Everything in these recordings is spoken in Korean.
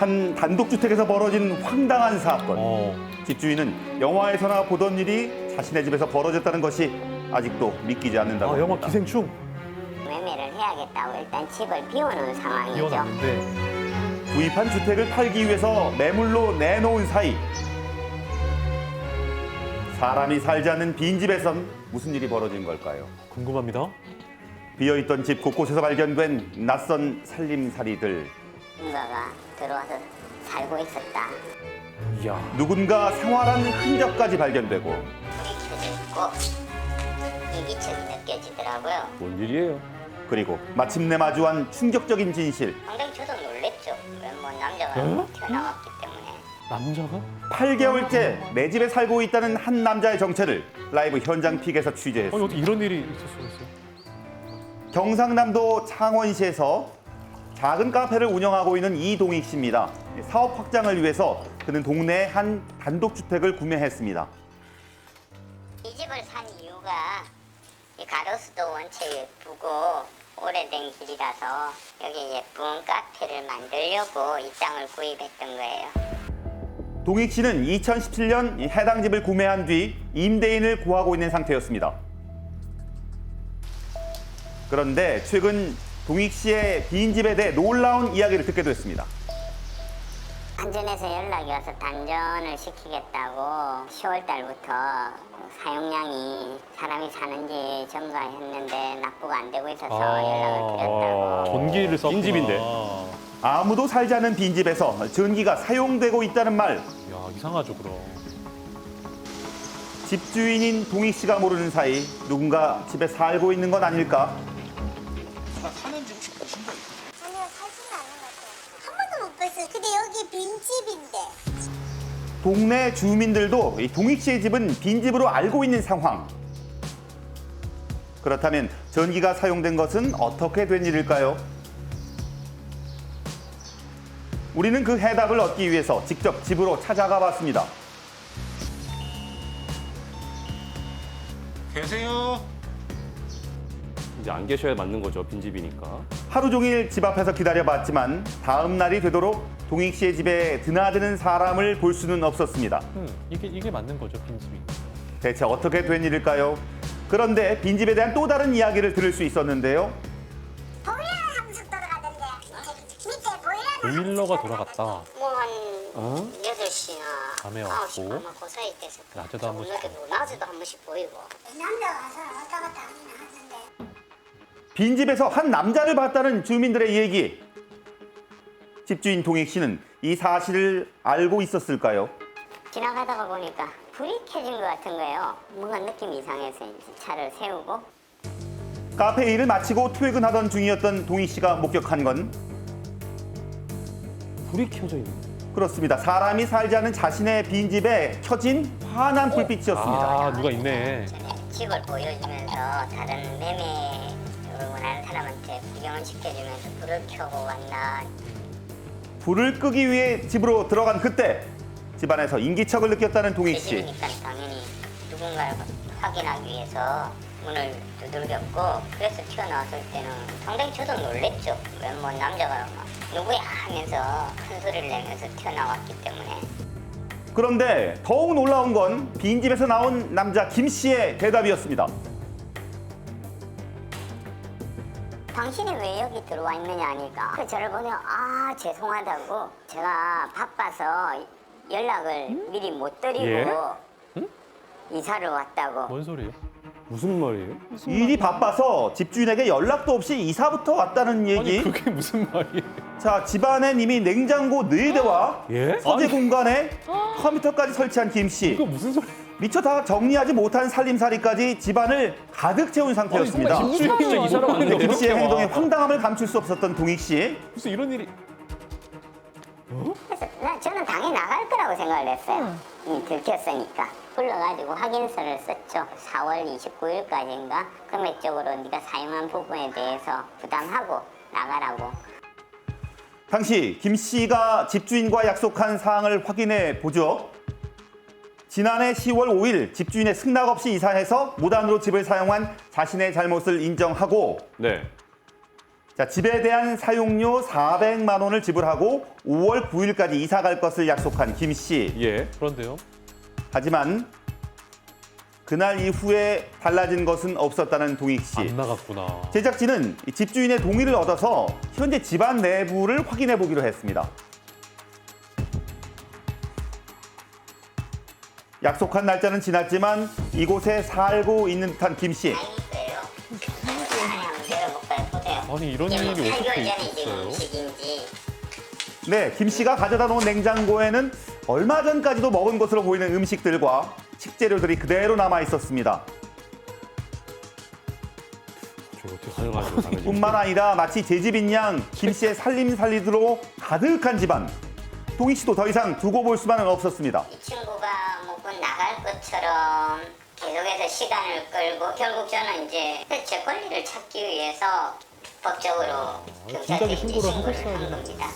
한 단독주택에서 벌어진 황당한 사건. 집주인은 영화에서나 보던 일이 자신의 집에서 벌어졌다는 것이 아직도 믿기지 않는다고 영화 합니다. 기생충. 매매를 해야겠다고 일단 집을 비워놓은 상황이죠. 비워놨는데. 구입한 주택을 팔기 위해서 매물로 내놓은 사이 사람이 살지 않는 빈집에선 무슨 일이 벌어진 걸까요? 궁금합니다. 비어있던 집 곳곳에서 발견된 낯선 살림살이들. 누군가가 들어와서 살고 있었다. 이야. 누군가 생활한 흔적까지 발견되고 불이 켜져 있고 이기층이 느껴지더라고요. 뭔 일이에요? 그리고 마침내 마주한 충격적인 진실. 상당히 저도 놀랬죠. 웬뭐 남자가 튀어나왔기 때문에. 남자가? 8개월째 내 집에 살고 있다는 한 남자의 정체를 라이브 현장 픽에서 아니 취재했습니다. 어떻게 이런 일이 있을 수가 있어요? 경상남도 창원시에서 작은 카페를 운영하고 있는 이동익 씨입니다. 사업 확장을 위해서 그는 동네에 한 단독주택을 구매했습니다. 이 집을 산 이유가 이 가로수도 원체 예쁘고 오래된 길이라서 여기 예쁜 카페를 만들려고 이 땅을 구입했던 거예요. 동익 씨는 2017년 해당 집을 구매한 뒤 임대인을 구하고 있는 상태였습니다. 그런데 최근 동익 씨의 빈집에 대해 놀라운 이야기를 듣게 됐습니다. 안전에서 연락이 와서 단전을 시키겠다고 10월 달부터 사용량이 사람이 사는지 점검했는데 납부가 안 되고 있어서 연락을 드렸다고. 전기를 썼구나. 빈집인데. 아무도 살지 않은 빈집에서 전기가 사용되고 있다는 말. 야 이상하죠 그럼. 집주인인 동익 씨가 모르는 사이 누군가 집에 살고 있는 건 아닐까? 아니요, 살지는 않은 것 같아요. 한 번도 못 봤어요. 근데 여기 빈집인데. 동네 주민들도 이 동익 씨의 집은 빈집으로 알고 있는 상황. 그렇다면 전기가 사용된 것은 어떻게 된 일일까요? 우리는 그 해답을 얻기 위해서 직접 집으로 찾아가 봤습니다. 계세요? 이제 안 계셔야 맞는 거죠, 빈집이니까. 하루 종일 집 앞에서 기다려봤지만 다음 날이 되도록 동익 씨의 집에 드나드는 사람을 볼 수는 없었습니다. 이게 맞는 거죠 빈집이. 대체 어떻게 된 일일까요? 그런데 빈집에 대한 또 다른 이야기를 들을 수 있었는데요. 보일러 함수 돌아가던데. 밑에 보일러 보일러가 돌아갔다. 뭐한 8시나 밤에 9시 왔고. 아마 그 사이 때서 낮에도 한 번씩 낮에도 한 번씩 보이고. 남자 와서 왔다 갔다 하긴 하는데. 빈집에서 한 남자를 봤다는 주민들의 얘기. 집주인 동익 씨는 이 사실을 알고 있었을까요? 지나가다가 보니까 불이 켜진 것 같은 거예요. 뭔가 느낌이 이상해서 이제 차를 세우고 카페 일을 마치고 퇴근하던 중이었던 동익 씨가 목격한 건 불이 켜져 있는. 그렇습니다. 사람이 살지 않은 자신의 빈집에 켜진 환한 불빛이었습니다. 아 누가 있네. 전에 집을 보여주면서 다른 매매를 원하는 사람한테 구경을 시켜주면서 불을 켜고 왔나. 불을 끄기 위해 집으로 들어간 그때 집안에서 인기척을 느꼈다는 동익 제 씨. 집이니까 당연히 누군가를 확인하기 위해서 문을 두들겼고 그래서 튀어나왔을 때는 상당히 저도 놀랬죠. 왜 뭐 남자가 막 누구야 하면서 큰 소리를 내면서 튀어나왔기 때문에. 그런데 더욱 놀라운 건 빈집에서 나온 남자 김 씨의 대답이었습니다. 당신이 왜 여기 들어와 있느냐 하니까 저를 보며 아 죄송하다고 제가 바빠서 연락을 미리 못 드리고 예? 이사를 왔다고. 뭔 소리예요? 무슨 말이에요? 일이 바빠서 집주인에게 연락도 없이 이사부터 왔다는 얘기. 아니 그게 무슨 말이에요? 자, 집안엔 이미 냉장고 4대와 예? 서재 공간에 컴퓨터까지 설치한 김 씨. 이거 무슨 소리? 미처 다 정리하지 못한 살림살이까지 집안을 가득 채운 상태였습니다. 집주인이 이 사람 근데 아닌데 김 씨의 이렇게 행동에 와. 황당함을 감출 수 없었던 동익 씨. 무슨 이런 일이? 그래서 저는 당연히 나갈 거라고 생각을 했어요. 이미 들켰으니까. 불러가지고 확인서를 썼죠. 4월 29일까지인가 금액적으로 네가 사용한 부분에 대해서 부담하고 나가라고. 당시 김 씨가 집주인과 약속한 사항을 확인해 보죠. 지난해 10월 5일 집주인의 승낙 없이 이사해서 무단으로 집을 사용한 자신의 잘못을 인정하고 네. 자, 집에 대한 사용료 400만 원을 지불하고 5월 9일까지 이사 갈 것을 약속한 김 씨. 예. 그런데요. 하지만 그날 이후에 달라진 것은 없었다는 동익 씨. 안 나갔구나. 제작진은 이 집주인의 동의를 얻어서 현재 집안 내부를 확인해 보기로 했습니다. 약속한 날짜는 지났지만 이곳에 살고 있는 듯한 김 씨. 다행이세요. 아니, 한번 열어볼까요? 보세요. 아니 이런 이게 일이 8개월 어떻게 전에 지금 있어요? 음식인지. 네, 김 씨가 가져다 놓은 냉장고에는 얼마 전까지도 먹은 것으로 보이는 음식들과 식재료들이 그대로 남아 있었습니다. 저 어떻게 가능하죠, 당연히. 뿐만 아니라 마치 제 집인 양 김 씨의 살림살이로 가득한 집안. 동익 씨도 더 이상 두고 볼 수만은 없었습니다. 이 친구가 뭐 곧 나갈 것처럼 계속해서 시간을 끌고 결국 저는 이제 제 권리를 찾기 위해서 법적으로 경찰서에 이제 신고를 신고를 하셨어야 한 되나? 겁니다.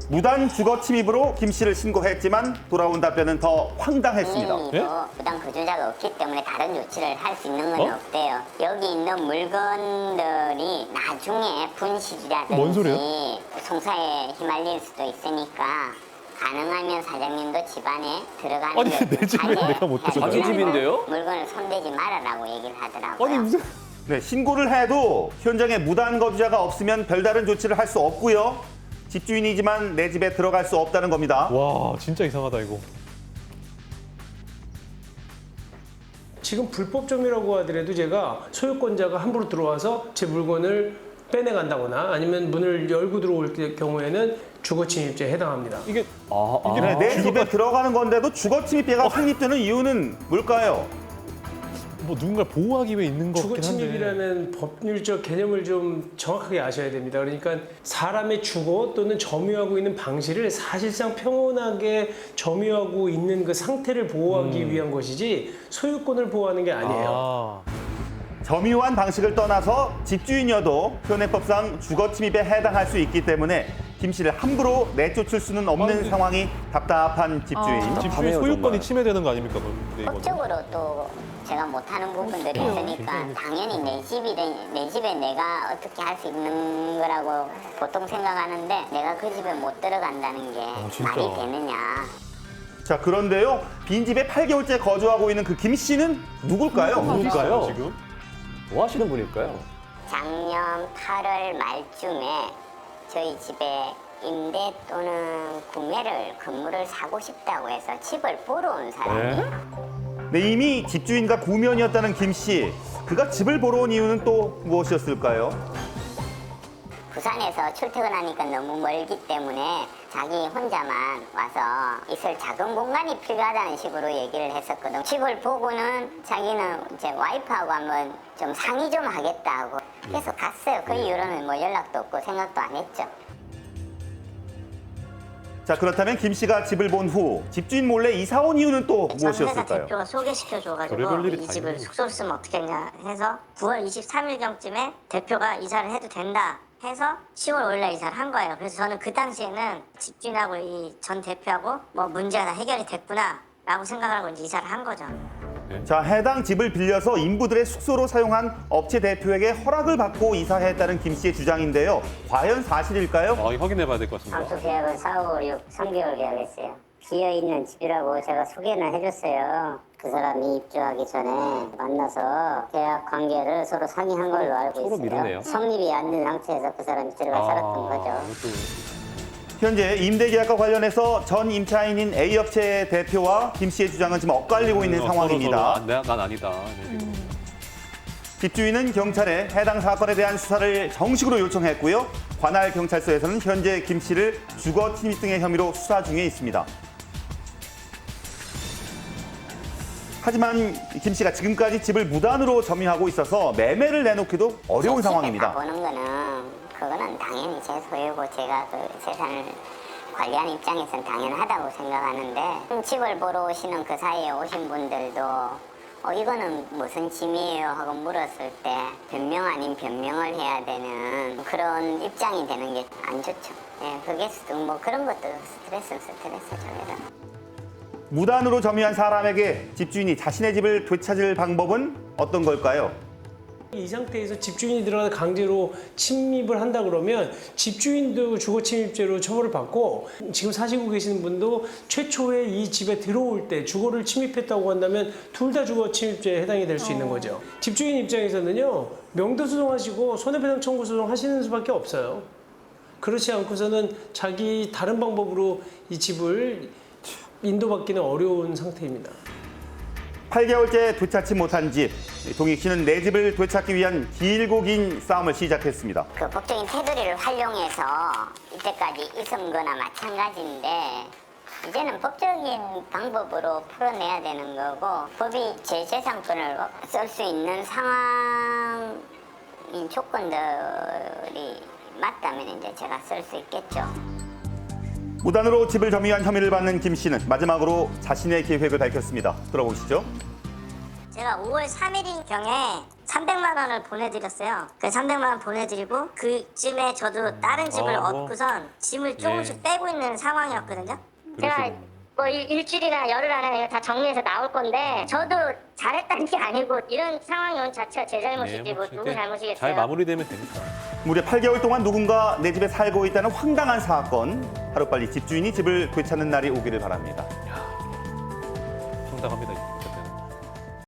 무단 주거 침입으로 김 씨를 신고했지만 돌아온 답변은 더 황당했습니다. 국민도 부당 거주자가 없기 때문에 다른 조치를 할 수 있는 건 없대요. 여기 있는 물건들이 나중에 뭔 분실이라든지 소리야? 송사에 휘말릴 수도 있으니까 가능하면 사장님도 집안에 들어가는 아니, 내 집에 내가 못 들어가요? 자기 집인데요? 물건을 손대지 말아라고 얘기를 하더라고요. 아니 무슨 네, 신고를 해도 현장에 무단 거주자가 없으면 별다른 조치를 할 수 없고요. 집주인이지만 내 집에 들어갈 수 없다는 겁니다. 와 진짜 이상하다 이거. 지금 불법점이라고 하더라도 제가 소유권자가 함부로 들어와서 제 물건을 빼내간다거나 아니면 문을 열고 들어올 경우에는 주거침입죄에 해당합니다. 이게 네, 내 집에 들어가는 건데도 주거 침입죄가 성립되는 이유는 뭘까요? 뭐 누군가를 보호하기 위해 있는 것 같긴 한데. 주거침입이라는 법률적 개념을 좀 정확하게 아셔야 됩니다. 그러니까 사람의 주거 또는 점유하고 있는 방실을 사실상 평온하게 점유하고 있는 그 상태를 보호하기 위한 것이지 소유권을 보호하는 게 아니에요. 아, 점유한 방식을 떠나서 집주인이어도 현행법상 주거 침입에 해당할 수 있기 때문에 김 씨를 함부로 내쫓을 수는 없는 아니, 상황이 답답한 집주인. 집주인 하네요, 소유권이 정말. 침해되는 거 아닙니까? 근데 이거는. 법적으로 또 제가 못하는 부분들이 있으니까 당연히 내 집에 내가 어떻게 할 수 있는 거라고 보통 생각하는데 내가 그 집에 못 들어간다는 게 진짜. 말이 되느냐. 자, 그런데요. 빈집에 8개월째 거주하고 있는 그 김 씨는 누굴까요? 누굴까요? 지금? 뭐 하시는 분일까요? 작년 8월 말쯤에 저희 집에 임대 또는 구매를 건물을 사고 싶다고 해서 집을 보러 온 사람이 네, 이미 집주인과 구면이었다는 김 씨. 그가 집을 보러 온 이유는 또 무엇이었을까요? 부산에서 출퇴근하니까 너무 멀기 때문에 자기 혼자만 와서 있을 작은 공간이 필요하다는 식으로 얘기를 했었거든. 집을 보고는 자기는 이제 와이프하고 한번 좀 상의 좀 하겠다고 그래서 갔어요. 그 이후로는 뭐 연락도 없고 생각도 안 했죠. 자, 그렇다면 김 씨가 집을 본 후 집주인 몰래 이사 온 이유는 또 전 회사 무엇이었을까요? 대표가 소개시켜줘가지고 별의별 일이 이 다 집을 있네. 숙소를 쓰면 어떻겠냐 해서 9월 23일경쯤에 대표가 이사를 해도 된다 해서 10월 5일날 이사를 한 거예요. 그래서 저는 그 당시에는 집주인하고 이 전 대표하고 뭐 문제가 다 해결이 됐구나 라고 생각하고 이제 이사를 한 거죠. 자, 해당 집을 빌려서 인부들의 숙소로 사용한 업체 대표에게 허락을 받고 이사했다는 김 씨의 주장인데요. 과연 사실일까요? 아, 이거 확인해봐야 될 것 같습니다. 상수 계약은 4, 5, 6, 3개월 계약했어요. 비어있는 집이라고 제가 소개를 해줬어요. 그 사람이 입주하기 전에 만나서 계약 관계를 서로 상의한 걸로 알고 서로 있어요. 미루네요. 성립이 안 된 상태에서 그 사람이 들어가 살았던 거죠. 현재 임대계약과 관련해서 전 임차인인 A업체의 대표와 김 씨의 주장은 지금 엇갈리고 있는 상황입니다. 난 아니다. 네, 지금. 집주인은 경찰에 해당 사건에 대한 수사를 정식으로 요청했고요. 관할 경찰서에서는 현재 김 씨를 주거 침입 등의 혐의로 수사 중에 있습니다. 하지만 김 씨가 지금까지 집을 무단으로 점유하고 있어서 매매를 내놓기도 어려운 상황입니다. 보는 거는 그거는 당연히 제 소유고 제가 그 재산을 관리하는 입장에서는 당연하다고 생각하는데 집을 보러 오시는 그 사이에 오신 분들도 이거는 무슨 짐이에요 하고 물었을 때 변명 아닌 변명을 해야 되는 그런 입장이 되는 게 안 좋죠. 예, 그게 뭐 그런 것도 스트레스죠, 저게다. 무단으로 점유한 사람에게 집주인이 자신의 집을 되찾을 방법은 어떤 걸까요? 이 상태에서 집주인이 들어가서 강제로 침입을 한다 그러면 집주인도 주거 침입죄로 처벌을 받고 지금 사시고 계시는 분도 최초에 이 집에 들어올 때 주거를 침입했다고 한다면 둘 다 주거 침입죄에 해당이 될 수 있는 거죠. 집주인 입장에서는요. 명도소송하시고 손해배상 청구 소송하시는 수밖에 없어요. 그렇지 않고서는 자기 다른 방법으로 이 집을 인도받기는 어려운 상태입니다. 8개월째 되찾지 못한 집. 동익 씨는 내 집을 되찾기 위한 길고 긴 싸움을 시작했습니다. 그 법적인 테두리를 활용해서 이때까지 있은 거나 마찬가지인데 이제는 법적인 방법으로 풀어내야 되는 거고 법이 제 재산권을 쓸 수 있는 상황인 조건들이 맞다면 이제 제가 쓸 수 있겠죠. 무단으로 집을 점유한 혐의를 받는 김 씨는 마지막으로 자신의 계획을 밝혔습니다. 들어보시죠. 제가 5월 3일인 경에 300만 원을 보내드렸어요. 그 300만 원 보내드리고 그쯤에 저도 다른 집을 뭐. 얻고선 짐을 조금씩 빼고 있는 상황이었거든요. 제가 그러시군요. 뭐 일주일이나 열흘 안에 다 정리해서 나올 건데 저도 잘했다는 게 아니고 이런 상황이 온 자체가 제 잘못이지 뭐 누구 잘못이겠어요. 잘 마무리되면 됩니다. 무려 8개월 동안 누군가 내 집에 살고 있다는 황당한 사건. 하루빨리 집주인이 집을 되찾는 날이 오기를 바랍니다. 황당합니다.